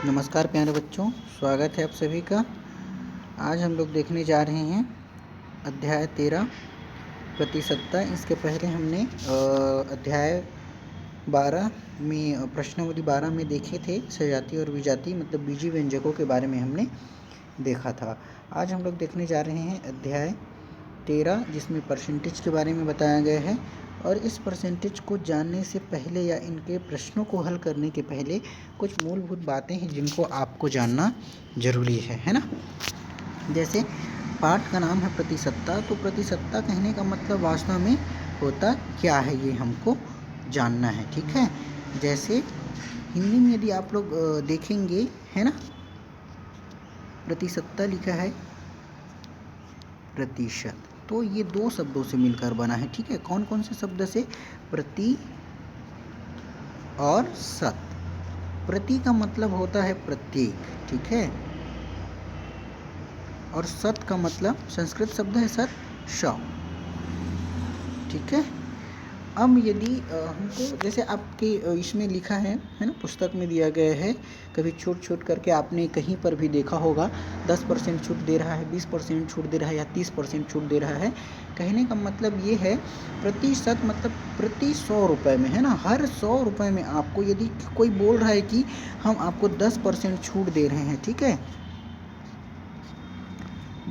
नमस्कार प्यारे बच्चों, स्वागत है आप सभी का। आज हम लोग देखने जा रहे हैं अध्याय 13 प्रतिशतता। इसके पहले हमने अध्याय 12 में प्रश्नावली 12 में देखे थे सजाती और विजाती मतलब बीजी व्यंजकों के बारे में हमने देखा था। आज हम लोग देखने जा रहे हैं अध्याय 13 जिसमें परसेंटेज के बारे में बताया गया है। और इस परसेंटेज को जानने से पहले या इनके प्रश्नों को हल करने के पहले कुछ मूलभूत बातें हैं जिनको आपको जानना जरूरी है ना। जैसे पाठ का नाम है प्रतिशतता, तो प्रतिशतता कहने का मतलब वास्तव में होता क्या है ये हमको जानना है, ठीक है। जैसे हिंदी में यदि आप लोग देखेंगे है ना, प्रतिशतता लिखा है प्रतिशत, तो ये दो शब्दों से मिलकर बना है, ठीक है। कौन कौन से शब्द से? प्रति और शत। प्रति का मतलब होता है प्रत्येक, ठीक है। और शत का मतलब संस्कृत शब्द है शत, 100, ठीक है। अब यदि हमको जैसे आपके इसमें लिखा है ना, पुस्तक में दिया गया है, कभी छूट करके आपने कहीं पर भी देखा होगा 10% छूट दे रहा है, 20% छूट दे रहा है या 30% छूट दे रहा है। कहने का मतलब ये है प्रतिशत मतलब प्रति 100 रुपये में, है ना। हर 100 रुपये में आपको यदि कोई बोल रहा है कि हम आपको 10% छूट दे रहे हैं, ठीक है,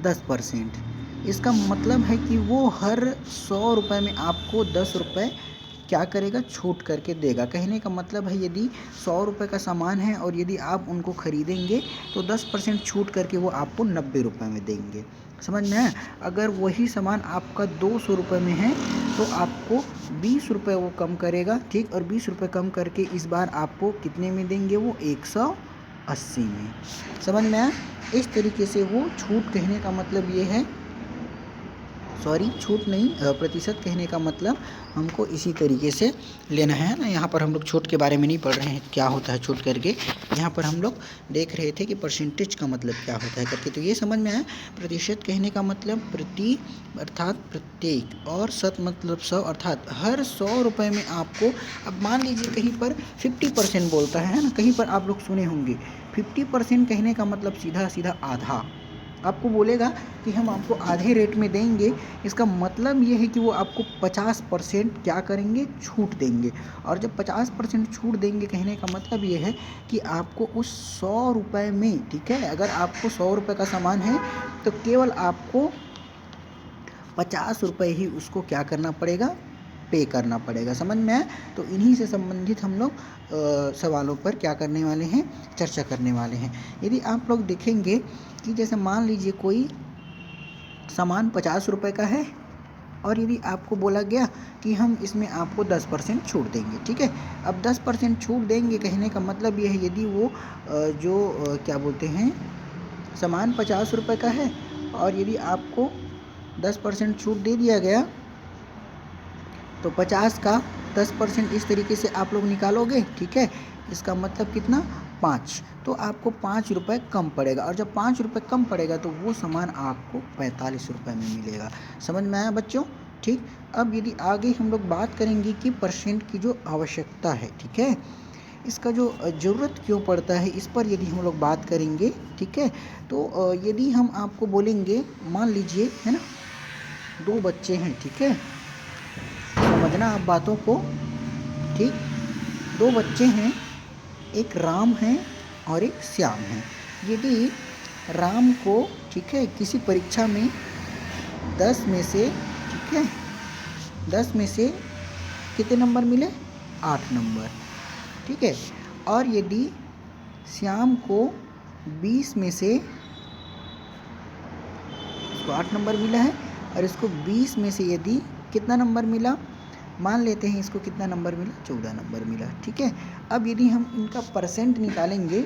10%, इसका मतलब है कि वो हर 100 रुपये में आपको 10 रुपये क्या करेगा? छूट करके देगा। कहने का मतलब है यदि 100 रुपये का सामान है और यदि आप उनको खरीदेंगे तो 10% छूट करके वो आपको 90 रुपये में देंगे। समझ में आया? अगर वही सामान आपका 200 रुपये में है तो आपको 20 रुपये वो कम करेगा, ठीक। और 20 रुपये कम करके इस बार आपको कितने में देंगे? वो 180 में। समझ में आया? इस तरीके से वो छूट कहने का मतलब ये है, सॉरी छूट नहीं, प्रतिशत कहने का मतलब हमको इसी तरीके से लेना है ना। यहाँ पर हम लोग छूट के बारे में नहीं पढ़ रहे हैं क्या होता है छूट करके, यहाँ पर हम लोग देख रहे थे कि परसेंटेज का मतलब क्या होता है करके। तो ये समझ में आया। प्रतिशत कहने का मतलब प्रति अर्थात प्रत्येक, और शत मतलब 100 अर्थात हर 100 रुपये में आपको। अब मान लीजिए कहीं पर 50% बोलता है ना, कहीं पर आप लोग सुने होंगे 50% कहने का मतलब सीधा सीधा आधा। आपको बोलेगा कि हम आपको आधे रेट में देंगे, इसका मतलब ये है कि वो आपको 50% क्या करेंगे? छूट देंगे। और जब 50% छूट देंगे कहने का मतलब ये है कि आपको उस 100 रुपये में, ठीक है, अगर आपको 100 रुपये का सामान है तो केवल आपको 50 रुपये ही उसको क्या करना पड़ेगा? पे करना पड़ेगा। समझ में आया? तो इन्हीं से संबंधित हम लोग सवालों पर क्या करने वाले हैं? चर्चा करने वाले हैं। यदि आप लोग देखेंगे कि जैसे मान लीजिए कोई सामान 50 रुपये का है और यदि आपको बोला गया कि हम इसमें आपको 10% छूट देंगे, ठीक है। अब 10% छूट देंगे कहने का मतलब ये है यदि वो क्या बोलते हैं, सामान 50 रुपये का है और यदि आपको 10% छूट दे दिया गया तो 50 का 10% इस तरीके से आप लोग निकालोगे, ठीक है। इसका मतलब कितना? 5। तो आपको 5 रुपये कम पड़ेगा, और जब 5 रुपये कम पड़ेगा तो वो सामान आपको 45 रुपये में मिलेगा। समझ में आया बच्चों? ठीक। अब यदि आगे हम लोग बात करेंगे कि परसेंट की जो आवश्यकता है, ठीक है, इसका जो ज़रूरत क्यों पड़ता है, इस पर यदि हम लोग बात करेंगे, ठीक है। तो यदि हम आपको बोलेंगे, मान लीजिए है ना, 2 बच्चे हैं, ठीक है, समझना आप बातों को, ठीक। 2 बच्चे हैं, एक राम है और एक श्याम है। यदि राम को, ठीक है, किसी परीक्षा में 10 में से, ठीक है, 10 में से कितने नंबर मिले? 8 नंबर, ठीक है। और यदि श्याम को 20 में से, इसको 8 नंबर मिला है और इसको 20 में से यदि कितना नंबर मिला? मान लेते हैं इसको कितना नंबर मिला? 14 नंबर मिला, ठीक है। अब यदि हम इनका परसेंट निकालेंगे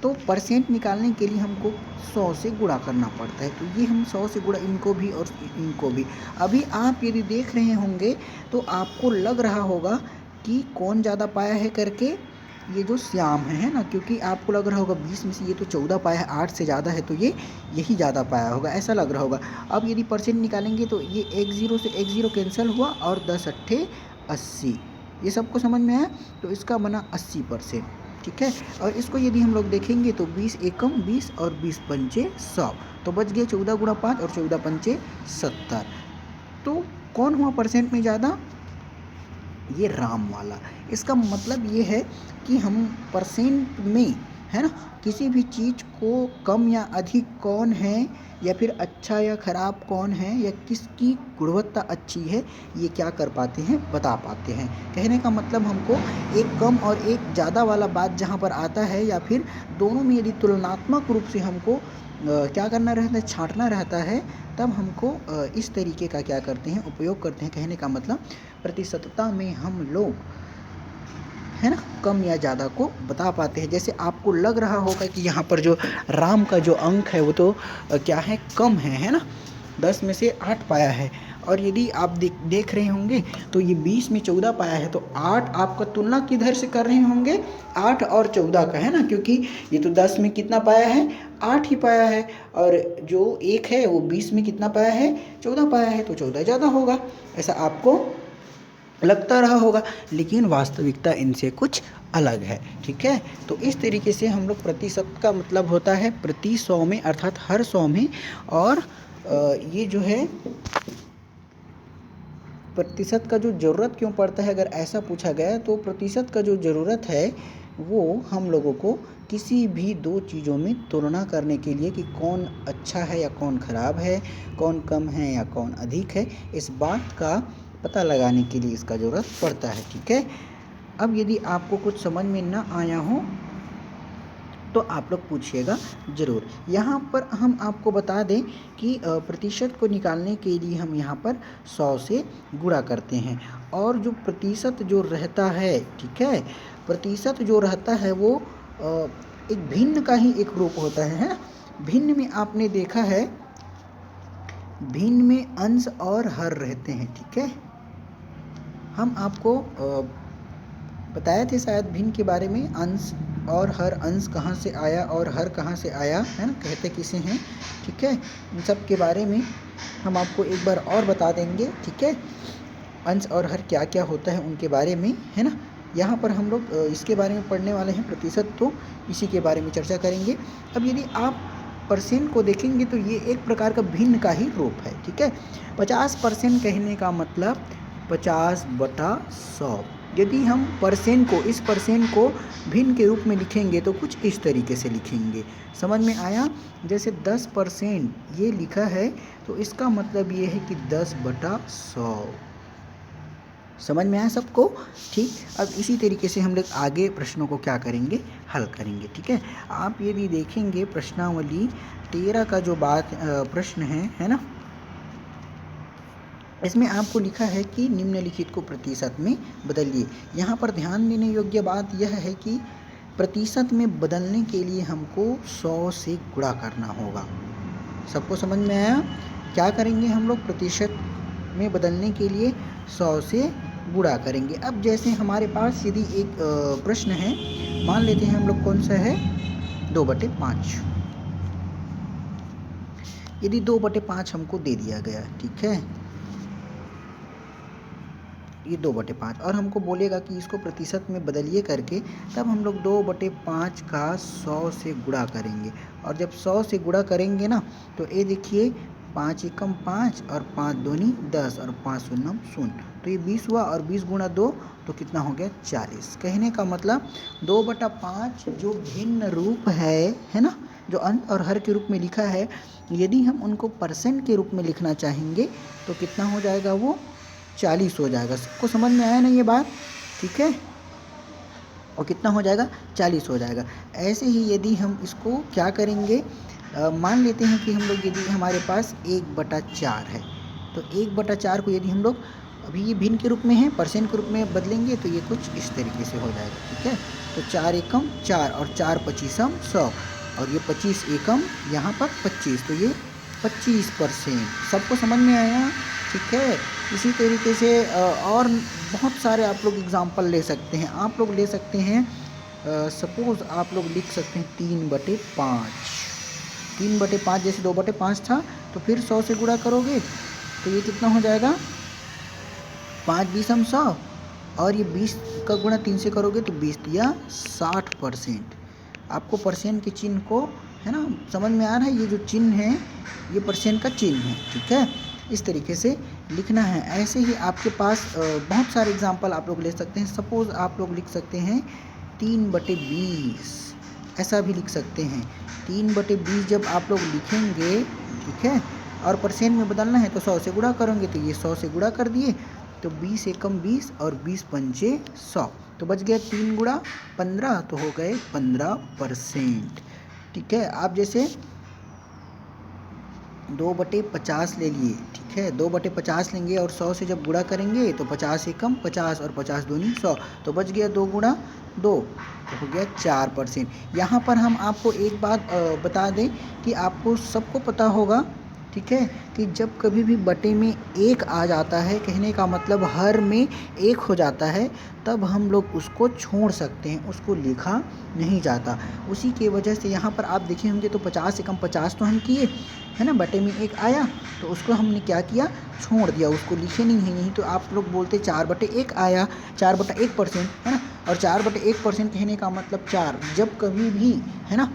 तो परसेंट निकालने के लिए हमको 100 से गुणा करना पड़ता है। तो ये हम 100 से गुणा, इनको भी और इनको भी। अभी आप यदि देख रहे होंगे तो आपको लग रहा होगा कि कौन ज़्यादा पाया है करके, ये जो श्याम है ना, क्योंकि आपको लग रहा होगा 20 में से ये तो 14 पाया है, 8 से ज़्यादा है तो ये यही ज़्यादा पाया होगा, ऐसा लग रहा होगा। अब यदि परसेंट निकालेंगे तो ये 1 0 से 1 0 कैंसिल हुआ और 10 8 80, ये सबको समझ में आया। तो इसका बना 80%। ठीक है। और इसको यदि हम लोग देखेंगे तो 20 एकम 20 और 20 पंचे 100, तो बच गए 14 गुणा 5 और 14 पंचे 70। तो कौन हुआ परसेंट में ज़्यादा? ये राम वाला। इसका मतलब ये है कि हम परसेंट में, है ना, किसी भी चीज़ को कम या अधिक कौन है, या फिर अच्छा या ख़राब कौन है, या किसकी गुणवत्ता अच्छी है, ये क्या कर पाते हैं, बता पाते हैं। कहने का मतलब हमको एक कम और एक ज़्यादा वाला बात जहाँ पर आता है, या फिर दोनों में यदि तुलनात्मक रूप से हमको क्या करना रहता है, छांटना रहता है, तब हमको इस तरीके का क्या करते हैं, उपयोग करते हैं। कहने का मतलब प्रतिशतता में हम लोग, है ना, कम या ज़्यादा को बता पाते हैं। जैसे आपको लग रहा होगा कि यहाँ पर जो राम का जो अंक है वो तो क्या है, कम है ना, 10 में से 8 पाया है। और यदि आप देख रहे होंगे तो ये 20 में 14 पाया है, तो 8 आपका तुलना किधर से कर रहे होंगे, 8 और 14 का, है ना, क्योंकि ये तो 10 में कितना पाया है, 8 ही पाया है, और जो 1 है वो 20 में कितना पाया है, 14 पाया है, तो 14 ज़्यादा होगा, ऐसा आपको लगता रहा होगा, लेकिन वास्तविकता इनसे कुछ अलग है। ठीक है, तो इस तरीके से हम लोग प्रतिशत का मतलब होता है प्रति 100 में, अर्थात हर 100 में। और ये जो है प्रतिशत का जो ज़रूरत क्यों पड़ता है, अगर ऐसा पूछा गया, तो प्रतिशत का जो ज़रूरत है वो हम लोगों को किसी भी दो चीज़ों में तुलना करने के लिए कि कौन अच्छा है या कौन ख़राब है, कौन कम है या कौन अधिक है, इस बात का पता लगाने के लिए इसका ज़रूरत पड़ता है। ठीक है, अब यदि आपको कुछ समझ में ना आया हो तो आप लोग पूछिएगा ज़रूर। यहाँ पर हम आपको बता दें कि प्रतिशत को निकालने के लिए हम यहाँ पर 100 से गुणा करते हैं, और जो प्रतिशत जो रहता है, ठीक है, प्रतिशत जो रहता है वो एक भिन्न का ही एक रूप होता है ना। भिन्न में आपने देखा है, भिन्न में अंश और हर रहते हैं। ठीक है, हम आपको बताए थे शायद भिन्न के बारे में, अंश और हर, अंश कहाँ से आया और हर कहाँ से आया, है ना, कहते किसे हैं। ठीक है, इन सब के बारे में हम आपको एक बार और बता देंगे। ठीक है, अंश और हर क्या क्या होता है उनके बारे में, है ना। यहाँ पर हम लोग इसके बारे में पढ़ने वाले हैं, प्रतिशत, तो इसी के बारे में चर्चा करेंगे। अब यदि आप परसेंट को देखेंगे तो ये एक प्रकार का भिन्न का ही रूप है। ठीक है, 50% कहने का मतलब 50/100। यदि हम परसेंट को, इस परसेंट को भिन्न के रूप में लिखेंगे तो कुछ इस तरीके से लिखेंगे, समझ में आया। जैसे 10% ये लिखा है, तो इसका मतलब ये है कि 10/100, समझ में आया सबको। ठीक, अब इसी तरीके से हम लोग आगे प्रश्नों को क्या करेंगे, हल करेंगे। ठीक है, आप यदि देखेंगे प्रश्नावली 13 का जो प्रश्न है ना, इसमें आपको लिखा है कि निम्नलिखित को प्रतिशत में बदलिए। यहाँ पर ध्यान देने योग्य बात यह है कि प्रतिशत में बदलने के लिए हमको 100 से गुणा करना होगा। सबको समझ में आया? क्या करेंगे हम लोग, प्रतिशत में बदलने के लिए 100 से गुणा करेंगे। अब जैसे हमारे पास यदि एक प्रश्न है, मान लेते हैं हम लोग, कौन सा है, 2/5। यदि 2/5 हमको दे दिया गया, ठीक है, ये 2/5, और हमको बोलेगा कि इसको प्रतिशत में बदलिए करके, तब हम लोग 2/5 का 100 से गुणा करेंगे। और जब 100 से गुणा करेंगे ना, तो ये देखिए 5 एकम 5 और 5 दूनी 10 और 5 शून्यम 0, तो ये 20 हुआ, और 20 गुणा 2 तो कितना हो गया, 40। कहने का मतलब 2/5 जो भिन्न रूप है ना, जो अंश और हर के रूप में लिखा है, यदि हम उनको परसेंट के रूप में लिखना चाहेंगे तो कितना हो जाएगा, वो 40 हो जाएगा। सबको समझ में आया ना ये बात? ठीक है, और कितना हो जाएगा, 40 हो जाएगा। ऐसे ही यदि हम इसको क्या करेंगे, मान लेते हैं कि हम लोग, यदि हमारे पास 1/4 है, तो 1/4 को यदि हम लोग, अभी ये भिन्न के रूप में है, परसेंट के रूप में बदलेंगे तो ये कुछ इस तरीके से हो जाएगा। ठीक है, तो 4 एकम 4 और 4 पचीसम 100, और ये 25 एकम यहाँ पर 25, तो ये 25%। सबको समझ में आया? ठीक है, इसी तरीके से और बहुत सारे आप लोग एग्जाम्पल ले सकते हैं। आप लोग ले सकते हैं, सपोज़ आप लोग लिख सकते हैं 3/5। 3/5 जैसे 2/5 था, तो फिर 100 से गुणा करोगे तो ये कितना हो जाएगा, 5 बीसम 100, और ये 20 का गुणा 3 से करोगे तो 20 दिया 60%। आपको परसेंट के चिन्ह को, है ना, समझ में आ रहा है? ये जो चिन्ह है ये परसेंट का चिन्ह है, ठीक है। इस तरीके से लिखना है। ऐसे ही आपके पास बहुत सारे एग्जाम्पल आप लोग ले सकते हैं। सपोज़ आप लोग लिख सकते हैं 3/20, ऐसा भी लिख सकते हैं। 3/20 जब आप लोग लिखेंगे, ठीक है, और परसेंट में बदलना है तो 100 से गुणा करोगे, तो ये 100 से गुणा कर दिए तो 20 एकम 20 और 20 पंचे 100, तो बच गया 3 गुणा 15, तो हो गए 15%, ठीक है। आप जैसे 2/50 ले लिए, ठीक है, 2/50 लेंगे और 100 से जब गुणा करेंगे तो 50 एकम 50 और 50 दूनी 100, तो बच गया 2 गुणा 2, तो हो गया 4%। यहाँ पर हम आपको एक बात बता दें कि आपको सबको पता होगा, ठीक है, कि जब कभी भी बटे में 1 आ जाता है, कहने का मतलब हर में 1 हो जाता है, तब हम लोग उसको छोड़ सकते हैं, उसको लिखा नहीं जाता। उसी के वजह से यहाँ पर आप देखे होंगे तो 50 एकम 50 तो हम किए, है ना, बटे में 1 आया तो उसको हमने क्या किया, छोड़ दिया, उसको लिखे नहीं तो आप लोग बोलते 4/1 आया, 4/1%, है ना, और 4/1% कहने का मतलब 4, जब कभी भी, है ना,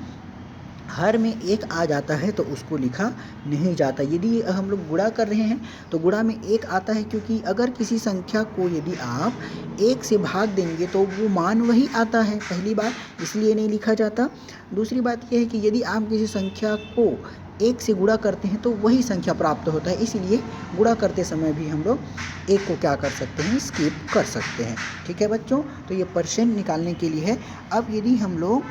हर में 1 आ जाता है तो उसको लिखा नहीं जाता। यदि हम लोग गुणा कर रहे हैं तो गुणा में 1 आता है, क्योंकि अगर किसी संख्या को यदि आप 1 से भाग देंगे तो वो मान वही आता है, पहली बात, इसलिए नहीं लिखा जाता। दूसरी बात यह है कि यदि आप किसी संख्या को 1 से गुणा करते हैं तो वही संख्या प्राप्त होता है, इसीलिए गुणा करते समय भी हम लोग 1 को क्या कर सकते हैं, स्किप कर सकते हैं, ठीक है बच्चों। तो ये परसेंट निकालने के लिए है। अब यदि हम लोग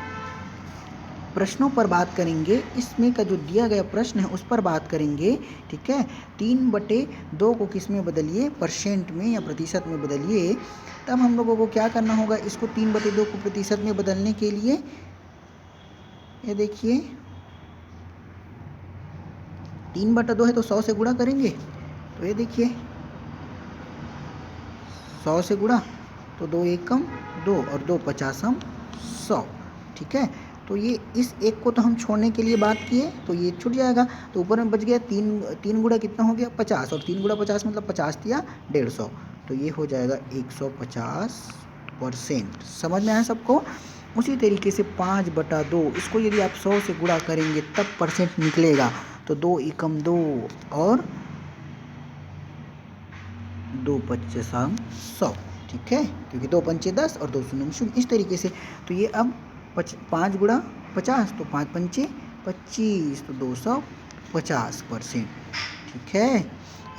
प्रश्नों पर बात करेंगे, इसमें का जो दिया गया प्रश्न है उस पर बात करेंगे, ठीक है। 3/2 को किस में बदलिए, परसेंट में या प्रतिशत में बदलिए। तब हम लोगों को क्या करना होगा, इसको 3/2 को प्रतिशत में बदलने के लिए, ये देखिए 3/2 है तो 100 से गुणा करेंगे, तो ये देखिए 100 से गुणा तो 2 एकम 2 और 2 50 100, ठीक है। तो ये इस 1 को तो हम छोड़ने के लिए बात किए तो ये छूट जाएगा, तो ऊपर में बच गया 3 गुणा कितना हो गया 50, और 3 गुणा 50 मतलब 50 दिया 150, तो ये हो जाएगा 150%। समझ में आया सबको? उसी तरीके से 5/2, इसको यदि आप 100 से गुणा करेंगे तब परसेंट निकलेगा, तो 2 एकम 2 और 2 पंचे 100, ठीक है, क्योंकि 2 पंचे 10 और 2 शून्य शून्य, इस तरीके से। तो ये अब 5 गुणा 50 तो 5 पंचे 25, तो 250%, ठीक है।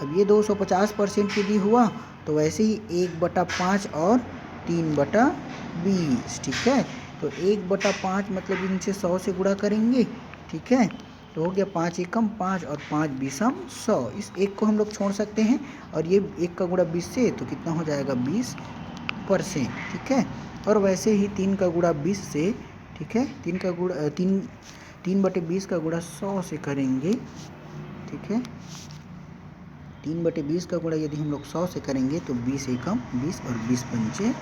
अब ये 250% यदि हुआ तो वैसे ही 1/5 और 3/20, ठीक है। तो 1/5 मतलब इनसे 100 से गुणा करेंगे, ठीक है, तो हो गया 5 एकम 5 और 5 बीसम 100, इस 1 को हम लोग छोड़ सकते हैं, और ये 1 का गुणा 20 से तो कितना हो जाएगा 20%, ठीक है। और वैसे ही 3 का गुणा 20 से, ठीक है, 3/20 का गुणा 100 से करेंगे, ठीक है, 3/20 का गुणा यदि हम लोग 100 से करेंगे तो 20 एकम 20 और 20 पंचे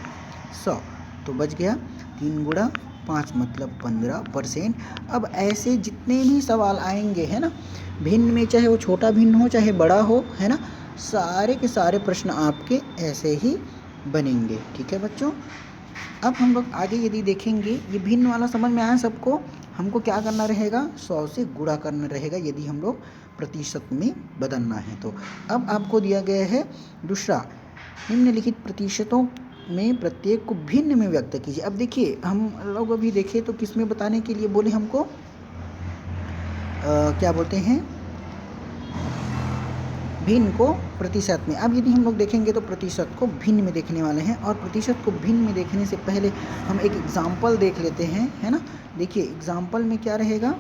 100, तो बच गया 3 गुणा 5 मतलब 15%। अब ऐसे जितने भी सवाल आएंगे, है ना, भिन्न में, चाहे वो छोटा भिन्न हो चाहे बड़ा हो, है ना, सारे के सारे प्रश्न आपके ऐसे ही बनेंगे, ठीक है बच्चों। अब हम लोग आगे यदि देखेंगे, ये भिन्न वाला समझ में आया सबको, हमको क्या करना रहेगा, 100 से गुणा करना रहेगा यदि हम लोग प्रतिशत में बदलना है तो। अब आपको दिया गया है दूसरा, निम्नलिखित प्रतिशतों में प्रत्येक को भिन्न में व्यक्त कीजिए। अब देखिए हम लोग अभी देखें तो किस में बताने के लिए बोले हमको, क्या बोलते हैं, भिन्न को प्रतिशत में। अब यदि हम लोग देखेंगे तो प्रतिशत को भिन्न में देखने वाले हैं, और प्रतिशत को भिन्न में देखने से पहले हम एक एग्जाम्पल देख लेते हैं, है ना। देखिए एग्जाम्पल में क्या रहेगा,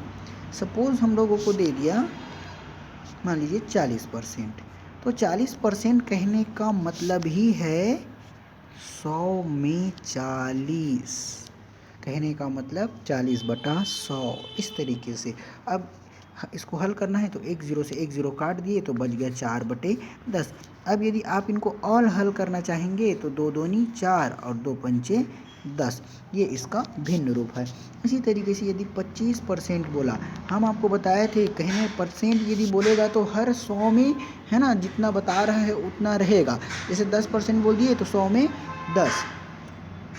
सपोज़ हम लोगों को दे दिया मान लीजिए 40%, तो 40% कहने का मतलब ही है 100 में 40, कहने का मतलब 40/100, इस तरीके से। अब इसको हल करना है तो 1 0 से 1 0 काट दिए तो बच गया 4/10। अब यदि आप इनको ऑल हल करना चाहेंगे तो 2 दूनी 4 और 2 पंचे 10, ये इसका भिन्न रूप है। इसी तरीके से यदि 25% बोला, हम आपको बताए थे, कहने परसेंट यदि बोलेगा तो हर 100 में, है ना, जितना बता रहा है उतना रहेगा। जैसे 10% बोल दिए तो 100 में 10,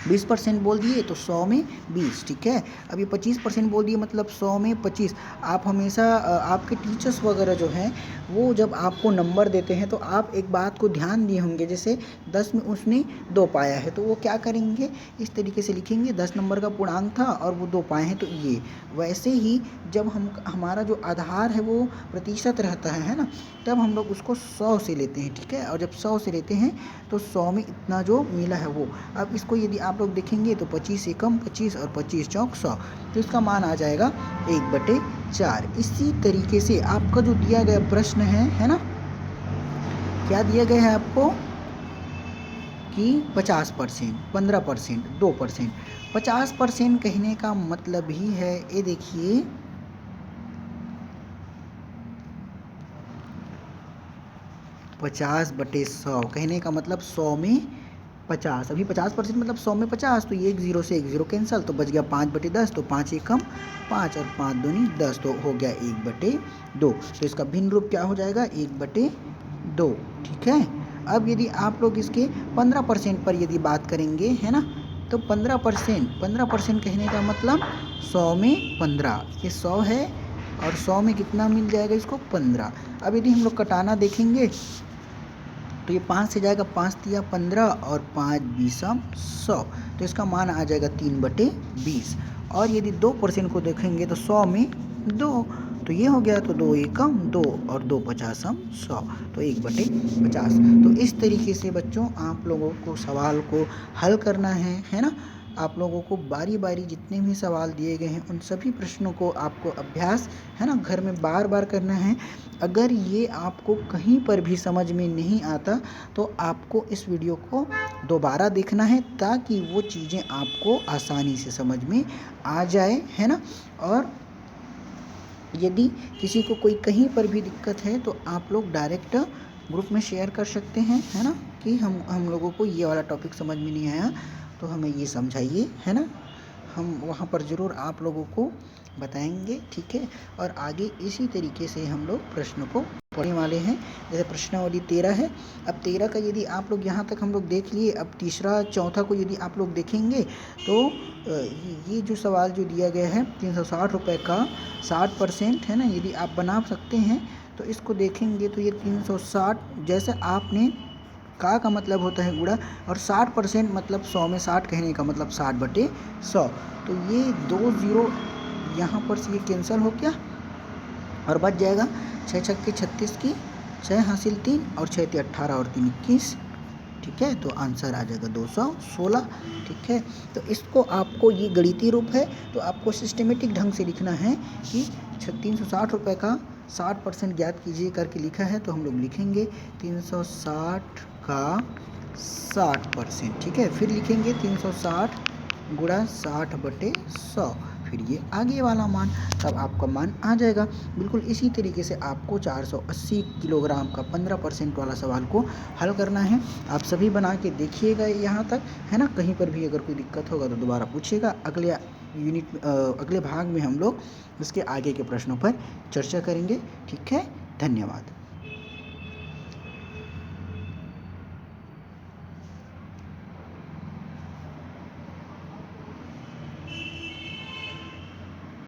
20% बोल दिए तो 100 में 20, ठीक है। अब ये 25% बोल दिए मतलब 100 में 25। आप हमेशा आपके टीचर्स वगैरह जो हैं वो जब आपको नंबर देते हैं तो आप एक बात को ध्यान दिए होंगे, जैसे 10 में उसने 2 पाया है तो वो क्या करेंगे, इस तरीके से लिखेंगे 10 नंबर का पूर्णांक था और वो 2 पाए हैं तो ये। वैसे ही जब हमारा जो आधार है वो प्रतिशत रहता है ना, तब हम लोग उसको 100 से लेते हैं, ठीक है। और जब 100 से लेते हैं तो 100 में इतना जो मिला है वो। अब इसको यदि आप लोग देखेंगे तो 25 एकम 25 और 25 चौक 100, तो इसका मान आ जाएगा 1/4। इसी तरीके से आपका जो दिया गया प्रश्न है ना, क्या दिया गया है आपको कि 50%, 15%, 2%। 50% कहने का मतलब ही है, ये देखिए 50/100 कहने का मतलब 100 में 50। अभी 50% मतलब 100 में 50, तो ये 1 0 से 1 0 कैंसिल, तो बच गया 5/10, तो 5 एकम 5 और 5 दूनी 10, तो हो गया 1/2। तो इसका भिन्न रूप क्या हो जाएगा, 1/2, ठीक है। अब यदि आप लोग इसके 15% पर यदि बात करेंगे, है ना, तो 15% कहने का मतलब 100 में 15, ये 100 है और 100 में कितना मिल जाएगा इसको, 15। अब यदि हम लोग कटाना देखेंगे तो ये 5 से जाएगा, 5 तिया 15 और 5 बीसम 100, तो इसका मान आ जाएगा 3/20। और यदि 2% को देखेंगे तो 100 में 2, तो ये हो गया, तो 2 एकम 2 और 2 पचासम 100, तो 1/50। तो इस तरीके से बच्चों आप लोगों को सवाल को हल करना है ना। आप लोगों को बारी बारी जितने भी सवाल दिए गए हैं उन सभी प्रश्नों को आपको अभ्यास, है ना, घर में बार बार करना है। अगर ये आपको कहीं पर भी समझ में नहीं आता तो आपको इस वीडियो को दोबारा देखना है, ताकि वो चीज़ें आपको आसानी से समझ में आ जाए, है ना। और यदि किसी को कोई कहीं पर भी दिक्कत है तो आप लोग डायरेक्ट ग्रुप में शेयर कर सकते हैं, है ना, कि हम लोगों को ये वाला टॉपिक समझ में नहीं आया तो हमें ये समझाइए, है ना। हम वहाँ पर ज़रूर आप लोगों को बताएंगे, ठीक है। और आगे इसी तरीके से हम लोग प्रश्नों को पढ़ने वाले हैं। जैसे प्रश्नावली 13 है, अब 13 का यदि आप लोग यहाँ तक हम लोग देख लिए, अब तीसरा चौथा को यदि आप लोग देखेंगे तो ये जो सवाल जो दिया गया है 360 रुपये का 60% है ना, यदि आप बना सकते हैं तो इसको देखेंगे तो ये 360, जैसे आपने का मतलब होता है गुणा, और 60% मतलब 100 में 60 कहने का मतलब 60/100, तो ये 2 0 यहाँ पर से ये कैंसिल हो गया और बच जाएगा 6 छक्के 36 की, 6 हासिल 3 और 6 × 18 और 3 21, ठीक है। तो आंसर आ जाएगा 216, ठीक है। तो इसको आपको, ये गणितीय रूप है तो आपको सिस्टमेटिक ढंग से लिखना है कि 360 रुपये का 60% ज्ञात कीजिए करके लिखा है, तो हम लोग लिखेंगे 360 का 60%, ठीक है। फिर लिखेंगे 360 गुणा 60/100, फिर ये आगे वाला मान, तब आपका मान आ जाएगा। बिल्कुल इसी तरीके से आपको 480 किलोग्राम का 15% वाला सवाल को हल करना है। आप सभी बना के देखिएगा यहाँ तक, है ना। कहीं पर भी अगर कोई दिक्कत होगा तो दोबारा पूछिएगा। अगले भाग में हम लोग इसके आगे के प्रश्नों पर चर्चा करेंगे, ठीक है। धन्यवाद।